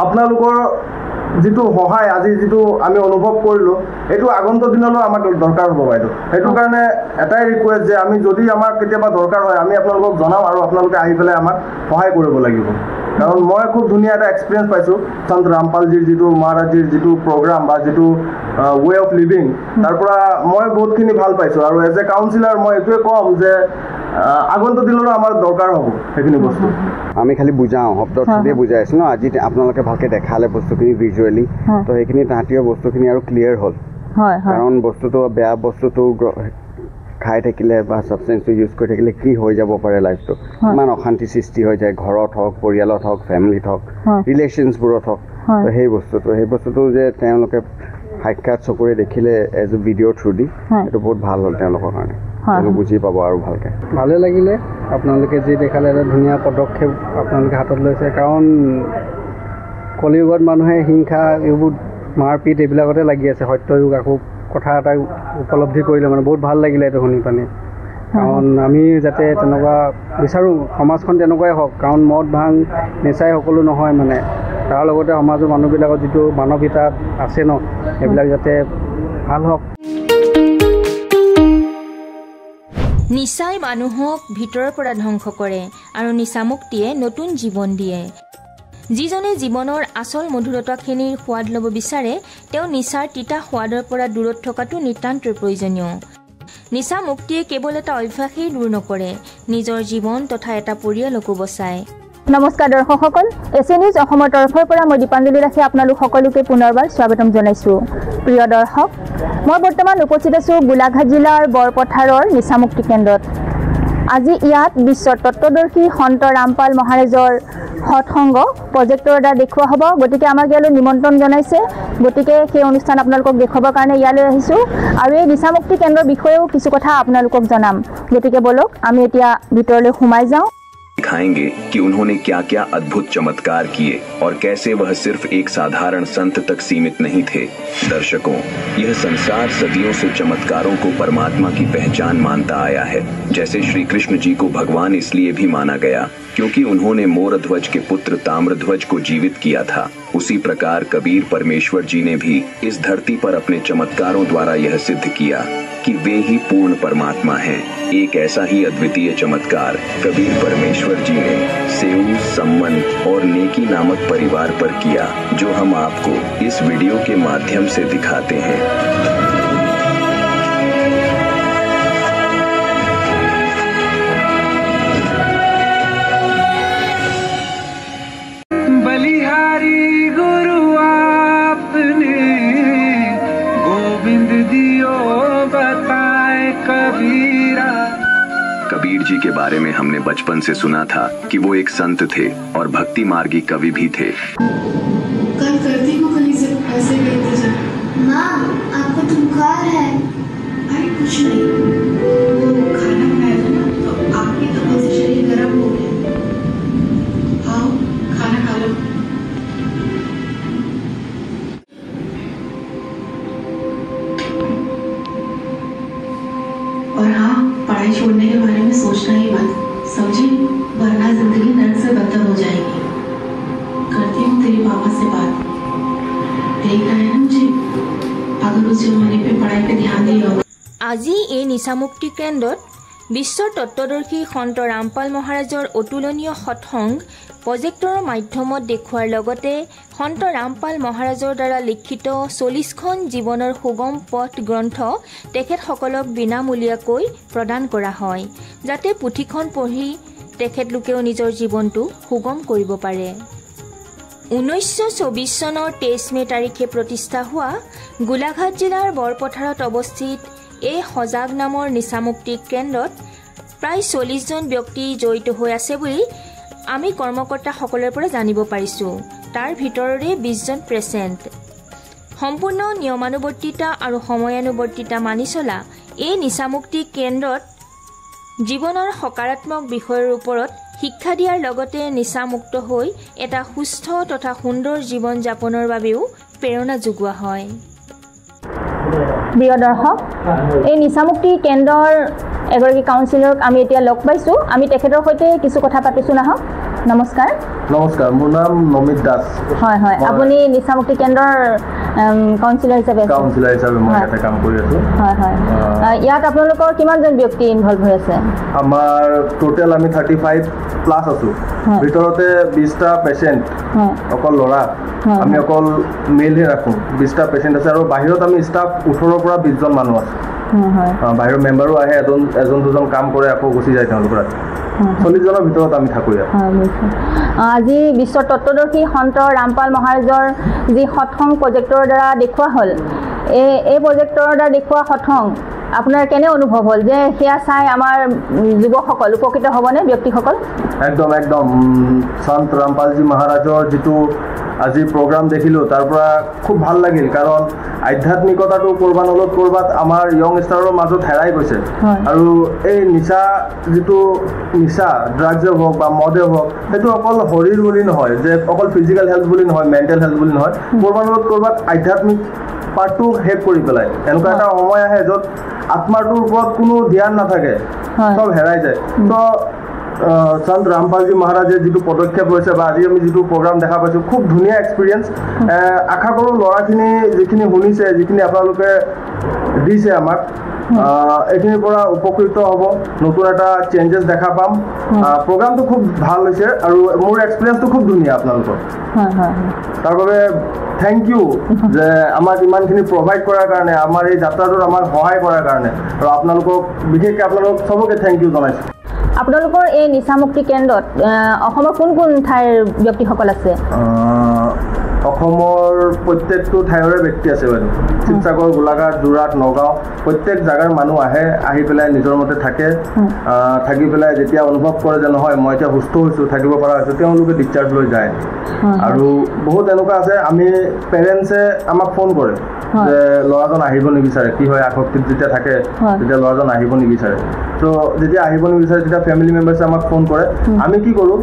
আপোনালোকৰ যিটো সহায় আজি যিটো আমি অনুভৱ কৰিলোঁ এইটো আগন্তুক দিনলৈ আমাক দৰকাৰ হ'ব বাইদেউ সেইটো কাৰণে এটাই ৰিকুৱেষ্ট যে আমি যদি আমাক কেতিয়াবা দৰকাৰ হয় আমি আপোনালোকক জনাওঁ আৰু আপোনালোকে আহি পেলাই আমাক সহায় কৰিব লাগিব কাৰণ মই খুব ধুনীয়া এটা এক্সপিৰিয়েঞ্চ পাইছোঁ সন্ত ৰামপালজীৰ যিটো মহাৰাজজীৰ যিটো প্ৰগ্ৰাম বা যিটো ৱে অফ লিভিং তাৰ পৰা মই বহুতখিনি ভাল পাইছোঁ আৰু এজ এ কাউন্সিলাৰ মই এইটোৱে ক'ম যে আগন্তুক দিনলৈ আমাৰ দৰকাৰ হ'ব সেইখিনি বস্তু আমি খালি বুজাওঁ শব্দত দিয়ে বুজাই আছোঁ ন আজি আপোনালোকে ভালকৈ দেখালে বস্তুখিনি ভিজুৱেলি তো সেইখিনি তাহাঁতিও বস্তুখিনি আৰু ক্লিয়াৰ হ'ল কাৰণ বস্তুটো বেয়া বস্তুটো খাই থাকিলে বা ছাবষ্টেঞ্চটো ইউজ কৰি থাকিলে কি হৈ যাব পাৰে লাইফটো ইমান অশান্তি সৃষ্টি হৈ যায় ঘৰত হওক পৰিয়ালত হওক ফেমিলিত হওক ৰিলেশ্যনছবোৰত হওক তো সেই বস্তুটো যে তেওঁলোকে সাক্ষাৎ চকুৰে দেখিলে এজ এ ভিডিঅ' থ্ৰু দি এইটো বহুত ভাল হ'ল তেওঁলোকৰ কাৰণে তেওঁলোক বুজি পাব আৰু ভালকৈ ভালে লাগিলে আপোনালোকে যি দেখালে এটা ধুনীয়া পদক্ষেপ আপোনালোকে হাতত লৈছে কাৰণ কলিযুগত মানুহে হিংসা এইবোৰ মাৰপিট এইবিলাকতে লাগি আছে সত্যযুগ আকৌ কথা এটা উপলব্ধি কৰিলে মানে বহুত ভাল লাগিলে এইটো শুনি পানি কাৰণ আমি যাতে তেনেকুৱা বিচাৰোঁ সমাজখন তেনেকুৱাই হওক কাৰণ মদ ভাং নিচাই সকলো নহয় মানে তাৰ লগতে সমাজৰ মানুহবিলাকৰ যিটো মানৱীয়তা আছে ন সেইবিলাক যাতে ভাল হওক নিচাই মানুহক ভিতৰৰ পৰা ধ্বংস কৰে আৰু নিচামুক্তিয়ে নতুন জীৱন দিয়ে যিজনে জীৱনৰ আচল মধুৰতাখিনিৰ সোৱাদ ল'ব বিচাৰে তেওঁ নিচাৰ তিতা সোৱাদৰ পৰা দূৰত থকাটো নিতান্তই প্ৰয়োজনীয় নিচা মুক্তিয়ে কেৱল এটা অভ্যাসেই দূৰ নকৰে নিজৰ জীৱন তথা এটা পৰিয়ালকো বচায় নমস্কাৰ দৰ্শকসকল এছএ নিউজ অসমৰ তৰফৰ পৰা মই দীপাঞ্জলি ৰাখি আপোনালোক সকলোকে পুনৰবাৰ স্বাগতম জনাইছোঁ প্ৰিয় দৰ্শক মই বৰ্তমান উপস্থিত আছোঁ গোলাঘাট জিলাৰ বৰপথাৰৰ নিচামুক্তি কেন্দ্ৰত আজি ইয়াত বিশ্ব তত্ত্বদৰ্শী সন্ত ৰামপাল মহাৰাজৰ সৎসংগ প্ৰজেক্টৰ দ্বাৰা দেখুওৱা হ'ব গতিকে আমাক ইয়ালৈ নিমন্ত্ৰণ জনাইছে গতিকে সেই অনুষ্ঠান আপোনালোকক দেখুৱাবৰ কাৰণে ইয়ালৈ আহিছোঁ আৰু এই নিচামুক্তি কেন্দ্ৰৰ বিষয়েও কিছু কথা আপোনালোকক জনাম গতিকে বলক আমি এতিয়া ভিতৰলৈ সোমাই যাওঁ दिखाएंगे कि उन्होंने क्या क्या अद्भुत चमत्कार किए और कैसे वह सिर्फ एक साधारण संत तक सीमित नहीं थे दर्शकों यह संसार सदियों से चमत्कारों को परमात्मा की पहचान मानता आया है जैसे श्री कृष्ण जी को भगवान इसलिए भी माना गया क्योंकि उन्होंने मोरध्वज के पुत्र ताम्रध्वज को जीवित किया था उसी प्रकार कबीर परमेश्वर जी ने भी इस धरती पर अपने चमत्कारों द्वारा यह सिद्ध किया कि वे ही पूर्ण परमात्मा हैं। एक ऐसा ही अद्वितीय चमत्कार कबीर परमेश्वर जी ने सेऊ सम्मन और नेकी नामक परिवार पर किया जो हम आपको इस वीडियो के माध्यम से दिखाते हैं। बलिहारी गुरु आपने गोविंद दियो बताए कबीरा। कबीर जी के बारे में हमने बचपन से सुना था कि वो एक संत थे और भक्ति मार्गी कवि भी थे। कल करती को कहीं से ऐसे गए थे जब माँ आपको तो बुखार है अरे कुछ नहीं वो खाना बनाया था ना तो आपकी तो से शरीर गर्म हो गया आओ खाना खा लो और हाँ पढ़ाई छोड़ने के बारे में सोचना ही मत समझी वरना जिंदगी नर्क से बदतर हो जाएगी करती हूँ तेरे पापा से बात देख रहा है ना मुझे अगर उस जमाने पे पढ़ाई पे ध्यान दिया होगा আজি এই নিচামুক্তি কেন্দ্ৰত বিশ্ব তত্ত্বদৰ্শী সন্ত ৰামপাল মহাৰাজৰ অতুলনীয় সৎসংগ প্ৰজেক্টৰ মাধ্যমত দেখুৱাৰ লগতে সন্ত ৰামপাল মহাৰাজৰ দ্বাৰা লিখিত 40খন জীৱনৰ সুগম পথ গ্ৰন্থ তেখেতসকলক বিনামূলীয়াকৈ প্ৰদান কৰা হয় যাতে পুথিখন পঢ়ি তেখেতলোকেও নিজৰ জীৱনটো সুগম কৰিব পাৰে 1924 চনৰ 23 মে তাৰিখে প্ৰতিষ্ঠা হোৱা গোলাঘাট জিলাৰ বৰপথাৰত অৱস্থিত এই সজাগ নামৰ নিচামুক্তি কেন্দ্ৰত প্ৰায় 40 জন ব্যক্তি জড়িত হৈ আছে বুলি আমি কৰ্মকৰ্তাসকলৰ পৰা জানিব পাৰিছো তাৰ ভিতৰৰে 20 জন পেচেণ্ট সম্পূৰ্ণ নিয়মানুৱৰ্তিতা আৰু সময়ানুৱৰ্তিতা মানি চলা এই নিচামুক্তি কেন্দ্ৰত জীৱনৰ সকাৰাত্মক বিষয়ৰ ওপৰত শিক্ষা দিয়াৰ লগতে নিচামুক্ত হৈ এটা সুস্থ তথা সুন্দৰ জীৱন যাপনৰ বাবেও প্ৰেৰণা যোগোৱা হয় প্ৰিয় দৰ্শক এই নিচামুক্তি কেন্দ্ৰৰ এগৰাকী কাউন্সিলৰক আমি এতিয়া লগ পাইছোঁ আমি তেখেতৰ সৈতে কিছু কথা পাতিছোঁ নাহক নমস্কাৰ নমস্কাৰ, মোৰ নাম নমিত দাস। হয় হয়, আপুনি নিচামুক্তি কেন্দ্ৰৰ কাউন্সিলাৰ হিচাপে মই ইয়াতে কাম কৰি আছোঁ। হয় হয়, ইয়াত আপোনালোকৰ কিমানজন ব্যক্তি ইনভলভ হৈ আছে? আমাৰ টোটেল আমি 35+ আছোঁ। ভিতৰতে 20টা পেচেণ্ট, অকল ল'ৰা, আমি অকল মেলহে ৰাখোঁ। 20টা পেচেণ্ট আছে আৰু বাহিৰত আমি ষ্টাফ 18ৰ পৰা 20জন মানুহ আছে। বাহিৰৰ মেম্বাৰো আহে, এজন দুজন কাম কৰে, আকৌ গুচি যায় তেওঁলোকৰ। 40জনৰ ভিতৰত আমি থাকোঁ ইয়াত। আজি বিশ্ব তত্ত্বদৰ্শী সন্ত ৰামপাল মহাৰাজৰ যি সৎসং প্ৰজেক্টৰ দ্বাৰা দেখুওৱা হ'ল, এই প্ৰজেক্টৰ দ্বাৰা দেখুওৱা সৎসং আপোনাৰ কেনে অনুভৱ হ'ল যে সেয়া চাই আমাৰ যুৱকসকল উপকৃত হ'বনে? ব্যক্তিসকল একদম একদম সন্ত ৰামপালজী মহাৰাজৰ যিটো আজি প্ৰগ্ৰাম দেখিলোঁ, তাৰ পৰা খুব ভাল লাগিল। কাৰণ আধ্যাত্মিকতাটো ক'ৰবাত নহ'লেও ক'ৰবাত আমাৰ য়ং ষ্টাৰৰ মাজত হেৰাই গৈছে। আৰু এই যিটো নিচা, ড্ৰাগছে হওক বা মদে হওক, সেইটো অকল শৰীৰ বুলি নহয়, যে অকল ফিজিকেল হেল্থ বুলি নহয়, মেণ্টেল হেল্থ বুলি নহয়, ক'ৰবাত নহ'লেও ক'ৰবাত আধ্যাত্মিক পাৰ্টটো শেষ কৰি পেলাই। এনেকুৱা এটা সময় আহে য'ত আত্মাটোৰ ওপৰত কোনো ধ্যান নাথাকে, চব হেৰাই যায়। তো সন্ত ৰামপালজী মহাৰাজে যিটো পদক্ষেপ লৈছে বা আজি আমি যিটো প্ৰগ্ৰাম দেখা পাইছোঁ, খুব ধুনীয়া এক্সপিৰিয়েঞ্চ। আশা কৰোঁ ল'ৰাখিনি যিখিনি শুনিছে, যিখিনি আপোনালোকে দিছে আমাক, এইখিনিৰ পৰা উপকৃত হ'ব, নতুন এটা চেঞ্জেছ দেখা পাম। প্ৰগ্ৰামটো খুব ভাল হৈছে আৰু মোৰ এক্সপিৰিয়েঞ্চটো খুব ধুনীয়া আপোনালোকৰ। তাৰ বাবে থেংক ইউ যে আমাক ইমানখিনি প্ৰভাইড কৰাৰ কাৰণে, আমাৰ এই যাত্ৰাটোত আমাক সহায় কৰাৰ কাৰণে, আৰু আপোনালোকক বিশেষকৈ আপোনালোকক চবকে থেংক ইউ জনাইছোঁ। আপোনালোকৰ এই নিচামুক্তি কেন্দ্ৰত অসমৰ কোন কোন ঠাইৰ ব্যক্তিসকল আছে? অসমৰ প্ৰত্যেকটো ঠাইৰে ব্যক্তি আছে বাইদেউ। শিৱসাগৰ, গোলাঘাট, যোৰহাট, নগাঁও, প্ৰত্যেক জেগাৰ মানুহ আহি পেলাই নিজৰ মতে থাকে। থাকি পেলাই যেতিয়া অনুভৱ কৰে যে নহয় মই এতিয়া সুস্থ হৈছোঁ, থাকিব পৰা হৈছোঁ, তেওঁলোকে ডিscharge লৈ যায়। আৰু বহুত এনেকুৱা আছে, আমি পেৰেণ্টছে আমাক ফোন কৰে যে ল'ৰাজন আহিব নিবিচাৰে। কি হয়, আসক্তিত যেতিয়া থাকে তেতিয়া ল'ৰাজন আহিব নিবিচাৰে। ত' যেতিয়া আহিব নিবিচাৰে তেতিয়া ফেমিলি মেম্বাৰ্ছে আমাক ফোন কৰে। আমি কি কৰোঁ,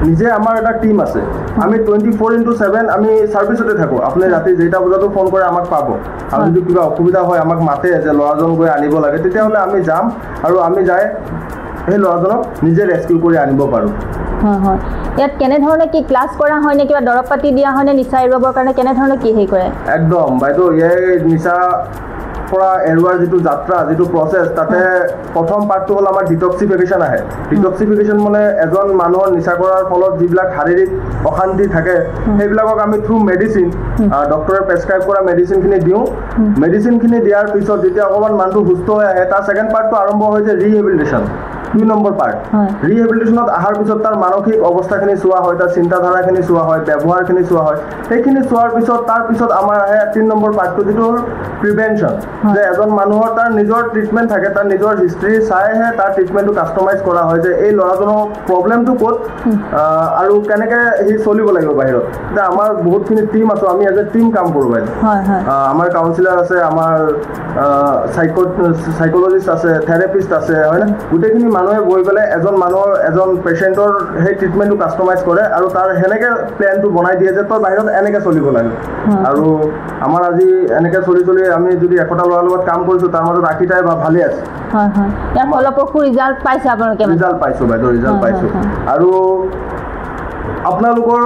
নিজে আমাৰ এটা টিম আছে, আমি 24/7 আমি ছাৰ্ভিচতে থাকোঁ। আপুনি ৰাতি যেইটা বজাতো ফোন কৰে আমাক পাব। আৰু যদি কিবা অসুবিধা হয়, আমাক মাতে যে ল'ৰাজন গৈ আনিব লাগে, তেতিয়াহ'লে আমি যাম আৰু আমি যাই সেই ল'ৰাজনক নিজে ৰেস্কিউ কৰি আনিব পাৰোঁ। ইয়াত কেনেধৰণে কি ক্লাছ কৰা হয় নে কিবা দৰৱ পাতি দিয়া হয় নে নিচা এৰুৱাবৰ কাৰণে কেনেধৰণে কি হেৰি কৰে? একদম বাইদেউ, এই নিচা পৰা এৰুৱাৰ যিটো যাত্ৰা, যিটো প্ৰচেছ, তাতে প্ৰথম পাৰ্টটো হ'ল আমাৰ ডিটক্সিফিকেশ্যন আহে। ডিটক্সিফিকেশ্যন মানে এজন মানুহৰ নিচা কৰাৰ ফলত যিবিলাক শাৰীৰিক অশান্তি থাকে, সেইবিলাকক আমি থ্ৰু মেডিচিন, ডক্টৰে প্ৰেছক্ৰাইব কৰা মেডিচিনখিনি দিওঁ। মেডিচিনখিনি দিয়াৰ পিছত যেতিয়া অকণমান মানুহটো সুস্থ হৈ আহে, তাৰ ছেকেণ্ড পাৰ্টটো আৰম্ভ হৈ যায় ৰিহেবিলিটেশ্যন। 2 number part. ৰিহেবিলিটেশ্যনত অহাৰ পিছত তাৰ মানসিক অৱস্থাখিনি চোৱা হয়, তাৰ চিন্তাধাৰাখিনি চোৱা হয়, ব্যৱহাৰখিনি চোৱা হয়। সেইখিনি চোৱাৰ পিছত তাৰপিছত আমাৰ আহে 3 নম্বৰ পাৰ্টটো, যিটো হ'ল প্ৰিভেনশ্যন। যে এজন মানুহৰ তাৰ নিজৰ ট্ৰিটমেণ্ট থাকে, তাৰ নিজৰ হিষ্ট্ৰী চাইহে তাৰ ট্ৰিটমেণ্টটো কাষ্টমাইজ কৰা হয়, যে এই ল'ৰাজনৰ প্ৰব্লেমটো ক'ত আৰু কেনেকৈ সি চলিব লাগিব বাহিৰত। এতিয়া আমাৰ বহুতখিনি টিম আছোঁ, আমি এজ এ টিম কাম কৰোঁ বাইদেউ। আমাৰ কাউন্সিলাৰ আছে, আমাৰ চাইক'লজিষ্ট আছে, থেৰাপিষ্ট আছে, হয় না? গোটেইখিনি মানুহে গৈ পেলাই এজন পেচেণ্টৰ সেই ট্ৰিটমেণ্টটো কাষ্টমাইজ কৰে আৰু তাৰ সেনেকৈ প্লেনটো বনাই দিয়ে যে তই বাহিৰত এনেকৈ চলিব লাগে। আৰু আমাৰ আজি এনেকৈ চলি আমি যদি 100টা ল'ৰাৰ লগত কাম কৰিছোঁ, তাৰ মাজত 80টাই ভালেই আছে। ইয়াৰ ফলপ্ৰসূ ৰিজাল্ট পাইছে আপোনালোকে? ৰিজাল্ট পাইছোঁ বাইদেউ, ৰিজাল্ট পাইছোঁ। আৰু আপোনালোকৰ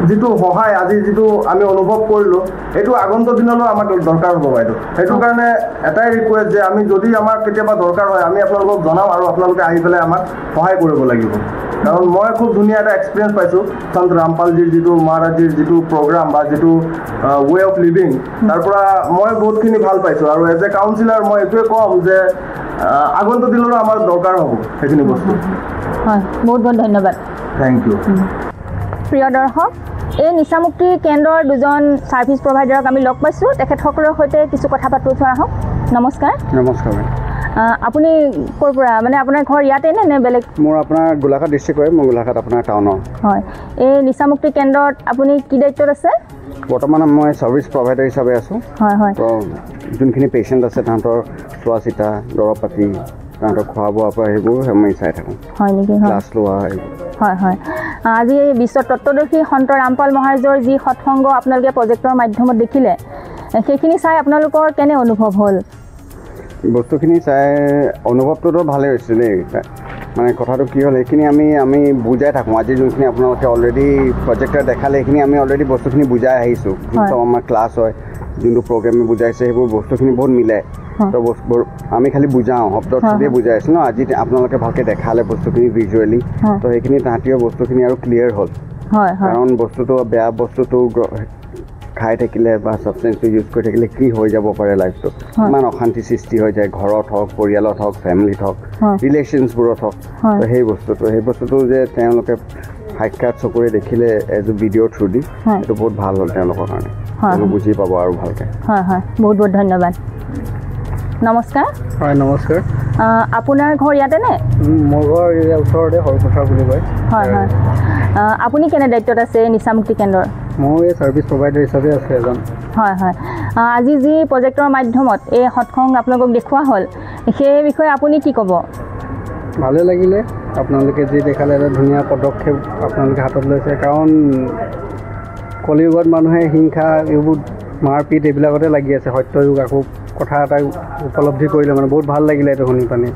যিটো সহায় আজি যিটো আমি অনুভৱ কৰিলোঁ, এইটো আগন্তুক দিনলৈ আমাক দৰকাৰ হ'ব বাইদেউ। সেইটো কাৰণে এটাই ৰিকুৱেষ্ট যে আমি যদি আমাৰ কেতিয়াবা দৰকাৰ হয়, আমি আপোনালোকক জনাম আৰু আপোনালোকে আহি পেলাই আমাক সহায় কৰিব লাগিব। কাৰণ মই খুব ধুনীয়া এটা এক্সপিৰিয়েঞ্চ পাইছোঁ সন্ত ৰামপালজীৰ যিটো মহাৰাজীৰ যিটো প্ৰগ্ৰাম বা যিটো ৱে অফ লিভিং, তাৰ পৰা মই বহুতখিনি ভাল পাইছোঁ। আৰু এজ এ কাউন্সিলাৰ মই এইটোৱে ক'ম যে আগন্তুক দিনলৈ আমাৰ দৰকাৰ হ'ব সেইখিনি বস্তু। হয়, বহুত বহুত ধন্যবাদ। Thank you. প্ৰিয় দৰ্শক, এই নিচামুক্তি কেন্দ্ৰৰ 2জন ছাৰ্ভিচ প্ৰভাইডাৰক আমি লগ পাইছোঁ। তেখেতসকলৰ সৈতে কিছু কথা পাতোঁ। আহক। নমস্কাৰ। নমস্কাৰ। আপুনি ক'ৰ পৰা, মানে আপোনাৰ ঘৰ ইয়াতে নে বেলেগ? মোৰ আপোনাৰ গোলাঘাট ডিষ্ট্ৰিক্টৰে, মই গোলাঘাট আপোনাৰ টাউনৰ। হয়, এই নিচামুক্তি কেন্দ্ৰত আপুনি কি দায়িত্বত আছে? বৰ্তমান মই ছাৰ্ভিচ প্ৰভাইডাৰ হিচাপে আছোঁ। হয়। তো যোনখিনি পেচেণ্ট আছে তাহাঁতৰ চোৱা চিতা, দৰৱ পাতি, তাহাঁতৰ খোৱা বোৱাৰ পৰা সেইবোৰ আমি চাই থাকোঁ। হয় নেকি? ক্লাছ লোৱা এইবোৰ। হয়। আজি এই বিশ্ব তত্ত্বদৰ্শী সন্ত ৰামপাল মহাৰাজৰ যি সৎসংগ আপোনালোকে প্ৰজেক্টৰ মাধ্যমত দেখিলে, সেইখিনি চাই আপোনালোকৰ কেনে অনুভৱ হ'ল? বস্তুখিনি চাই অনুভৱটোতো ভালেই হৈছে দেই। মানে কথাটো কি হ'ল সেইখিনি আমি বুজাই থাকোঁ আজি যোনখিনি আপোনালোকে অলৰেডি প্ৰজেক্টৰ দেখালে সেইখিনি আমি অলৰেডি বস্তুখিনি বুজাই আহিছোঁ যোনটো আমাৰ ক্লাছ হয় যোনটো প্ৰগ্ৰেমে বুজাইছে সেইবোৰ বস্তুখিনি বহুত মিলে তো বস্তুবোৰ আমি খালি বুজাওঁ শব্দৰ থ্ৰুদিয়ে বুজাই আছোঁ ন আজি আপোনালোকে ভালকৈ দেখালে বস্তুখিনি ভিজুৱেলি তো সেইখিনি তাহাঁতিও বস্তুখিনি আৰু ক্লিয়াৰ হ'ল কাৰণ বস্তুটো বেয়া বস্তুটো খাই থাকিলে বা ছাবষ্টেঞ্চটো ইউজ কৰি থাকিলে কি হৈ যাব পাৰে লাইফটো ইমান অশান্তি সৃষ্টি হৈ যায় ঘৰত হওক পৰিয়ালত হওক ফেমিলিত হওক ৰিলেশ্যনছবোৰত হওক তো সেই বস্তুটো যে তেওঁলোকে সাক্ষাৎ চকুৰে দেখিলে এজ এ ভিডিঅ'ৰ থ্ৰু দি এইটো বহুত ভাল হ'ল তেওঁলোকৰ কাৰণে তেওঁলোক বুজি পাব আৰু ভালকৈ হয় হয় বহুত বহুত ধন্যবাদ নমস্কাৰ হয় নমস্কাৰ আপোনাৰ ঘৰ ইয়াতে নে মোৰ ঘৰ ইয়াৰ ওচৰতে সৰুপথাৰ বুলি কয় হয় হয় আপুনি কেনে দায়িত্বত আছে নিচামুক্তি কেন্দ্ৰৰ মই এই ছাৰ্ভিচ প্ৰভাইডাৰ হিচাপে আছোঁ এজন হয় হয় আজি যি প্ৰজেক্টৰ মাধ্যমত এই সৎসংগ আপোনালোকক দেখুওৱা হ'ল সেই বিষয়ে আপুনি কি ক'ব ভালে লাগিলে আপোনালোকে যি দেখালে এটা ধুনীয়া পদক্ষেপ আপোনালোকে হাতত লৈছে কাৰণ কলিযুগত মানুহে হিংসা এইবোৰ মাৰপিট এইবিলাকতে লাগি আছে সত্যযুগ আকৌ কথা এটা উপলব্ধি কৰিলে মানে বহুত ভাল লাগিলে এইটো শুনি পানি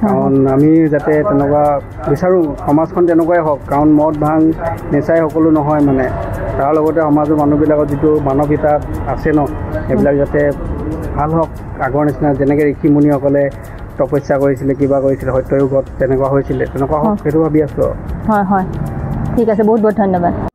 কাৰণ আমি যাতে তেনেকুৱা বিচাৰোঁ সমাজখন তেনেকুৱাই হওক কাৰণ মদ ভাং নিচাই সকলো নহয় মানে তাৰ লগতে সমাজৰ মানুহবিলাকৰ যিটো মানৱীয়তা আছে ন সেইবিলাক যাতে ভাল হওক আগৰ নিচিনা যেনেকৈ ঋষিমুনিসকলে তপস্যা কৰিছিলে কিবা কৰিছিলে সত্যযুগত তেনেকুৱা হৈছিলে তেনেকুৱা হওক সেইটো ভাবি আছোঁ হয় হয় ঠিক আছে বহুত বহুত ধন্যবাদ